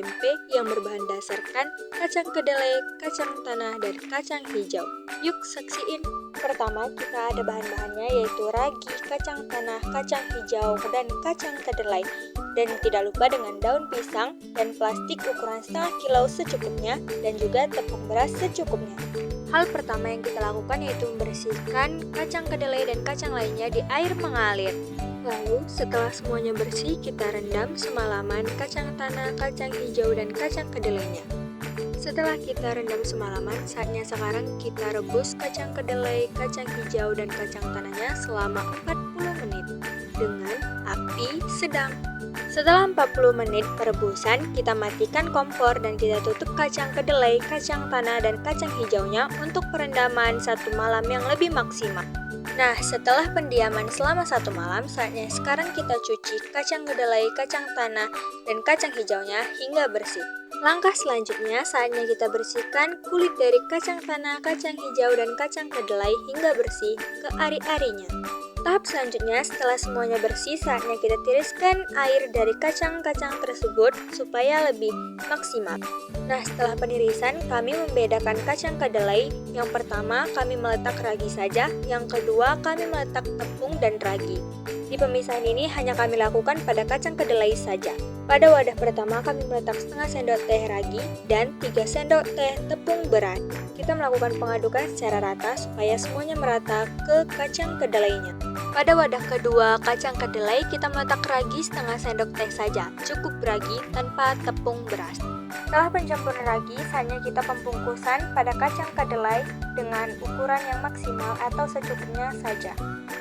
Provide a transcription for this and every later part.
tempe yang berbahan dasarkan kacang kedelai, kacang tanah, dan kacang hijau. Yuk saksiin! Pertama kita ada bahan-bahannya yaitu ragi, kacang tanah, kacang hijau, dan kacang kedelai. Dan tidak lupa dengan daun pisang dan plastik ukuran setengah kilo secukupnya dan juga tepung beras secukupnya. Hal pertama yang kita lakukan yaitu membersihkan kacang kedelai dan kacang lainnya di air mengalir. Lalu setelah semuanya bersih kita rendam semalaman kacang tanah, kacang hijau, dan kacang kedelainya. Setelah kita rendam semalaman, saatnya sekarang kita rebus kacang kedelai, kacang hijau, dan kacang tanahnya selama 40 menit dengan api sedang. Setelah 40 menit perebusan, kita matikan kompor dan kita tutup kacang kedelai, kacang tanah, dan kacang hijaunya untuk perendaman 1 malam yang lebih maksimal. Nah, setelah pendiaman selama 1 malam, saatnya sekarang kita cuci kacang kedelai, kacang tanah, dan kacang hijaunya hingga bersih. Langkah selanjutnya, saatnya kita bersihkan kulit dari kacang tanah, kacang hijau, dan kacang kedelai hingga bersih ke ari-arinya. Tahap selanjutnya, setelah semuanya bersih, saatnya kita tiriskan air dari kacang-kacang tersebut supaya lebih maksimal. Nah, setelah penirisan, kami membedakan kacang kedelai. Yang pertama, kami meletak ragi saja. Yang kedua, kami meletak tepung dan ragi. Di pemisahan ini hanya kami lakukan pada kacang kedelai saja. Pada wadah pertama, kami meletak setengah sendok teh ragi dan 3 sendok teh tepung beras. Kita melakukan pengadukan secara rata supaya semuanya merata ke kacang kedelainya. Pada wadah kedua kacang kedelai, kita meletak ragi setengah sendok teh saja, cukup ragi tanpa tepung beras. Setelah pencampuran ragi, saatnya kita pembungkusan pada kacang kedelai dengan ukuran yang maksimal atau secukupnya saja,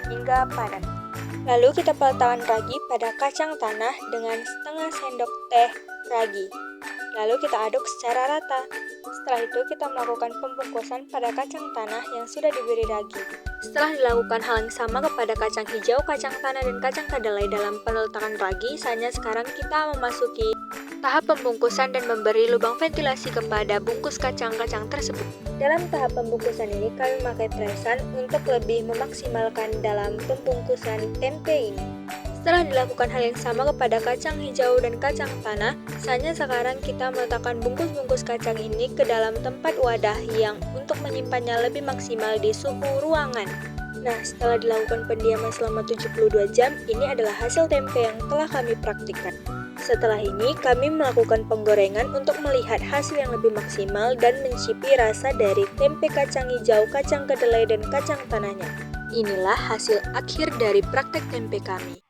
hingga padat. Lalu kita peletakan ragi pada kacang tanah dengan setengah sendok teh ragi. Lalu kita aduk secara rata. Setelah itu kita melakukan pembungkusan pada kacang tanah yang sudah diberi ragi. Setelah dilakukan hal yang sama kepada kacang hijau, kacang tanah, dan kacang kedelai dalam peletakan ragi, saatnya sekarang kita memasuki tahap pembungkusan dan memberi lubang ventilasi kepada bungkus kacang-kacang tersebut. Dalam tahap pembungkusan ini, kami memakai presan untuk lebih memaksimalkan dalam pembungkusan tempe ini. Setelah dilakukan hal yang sama kepada kacang hijau dan kacang tanah, saatnya sekarang kita meletakkan bungkus-bungkus kacang ini ke dalam tempat wadah yang untuk menyimpannya lebih maksimal di suhu ruangan. Nah, setelah dilakukan pendiaman selama 72 jam, ini adalah hasil tempe yang telah kami praktikkan. Setelah ini, kami melakukan penggorengan untuk melihat hasil yang lebih maksimal dan mencicipi rasa dari tempe kacang hijau, kacang kedelai, dan kacang tanahnya. Inilah hasil akhir dari praktek tempe kami.